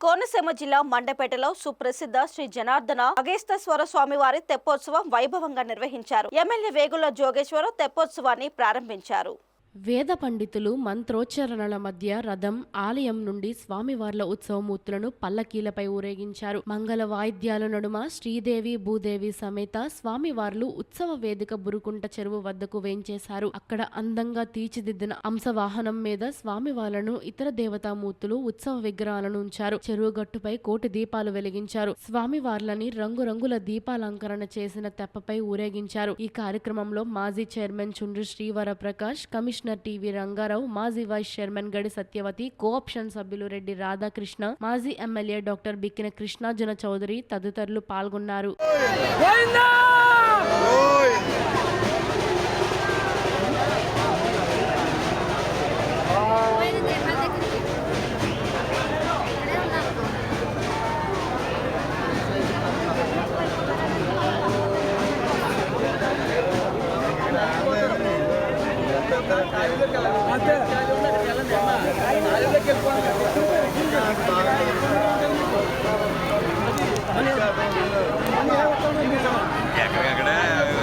కోనసీమ జిల్లా మండపేటలో సుప్రసిద్ధ శ్రీ జనార్దన అగస్తేశ్వర స్వామివారి తెప్పోత్సవం వైభవంగా నిర్వహించారు. ఎమ్మెల్యే వేగుల జోగేశ్వర తెప్పోత్సవాన్ని ప్రారంభించారు. వేద పండితులు మంత్రోచ్చరణల మధ్య రథం ఆలయం నుండి స్వామివార్ల ఉత్సవమూర్తులను పల్లకీలపై ఊరేగించారు. మంగళ వాయిద్యాల నడుమ శ్రీదేవి భూదేవి సమేత స్వామివార్లు ఉత్సవ వేదిక బురుకుంట చెరువు వద్దకు వేంచేశారు. అక్కడ అందంగా తీర్చిదిద్దిన అంశవాహనం మీద స్వామివార్లను ఇతర దేవతామూర్తులు ఉత్సవ విగ్రహాలను ఉంచారు. చెరువు గట్టుపై కోటి దీపాలు వెలిగించారు. స్వామివార్లని రంగురంగుల దీపాలంకరణ చేసిన తెప్పపై ఊరేగించారు. ఈ కార్యక్రమంలో మాజీ చైర్మన్ చుండ్రు శ్రీవరప్రకాష్, కమిషనర్ టీవీ రంగారావు, మాజీ వైస్ చైర్మన్ గడి సత్యవతి, కోఆప్షన్ సభ్యులు రెడ్డి రాధాకృష్ణ, మాజీ ఎమ్మెల్యే డాక్టర్ బిక్కిన కృష్ణార్జున చౌదరి తదితరులు పాల్గొన్నారు. అదే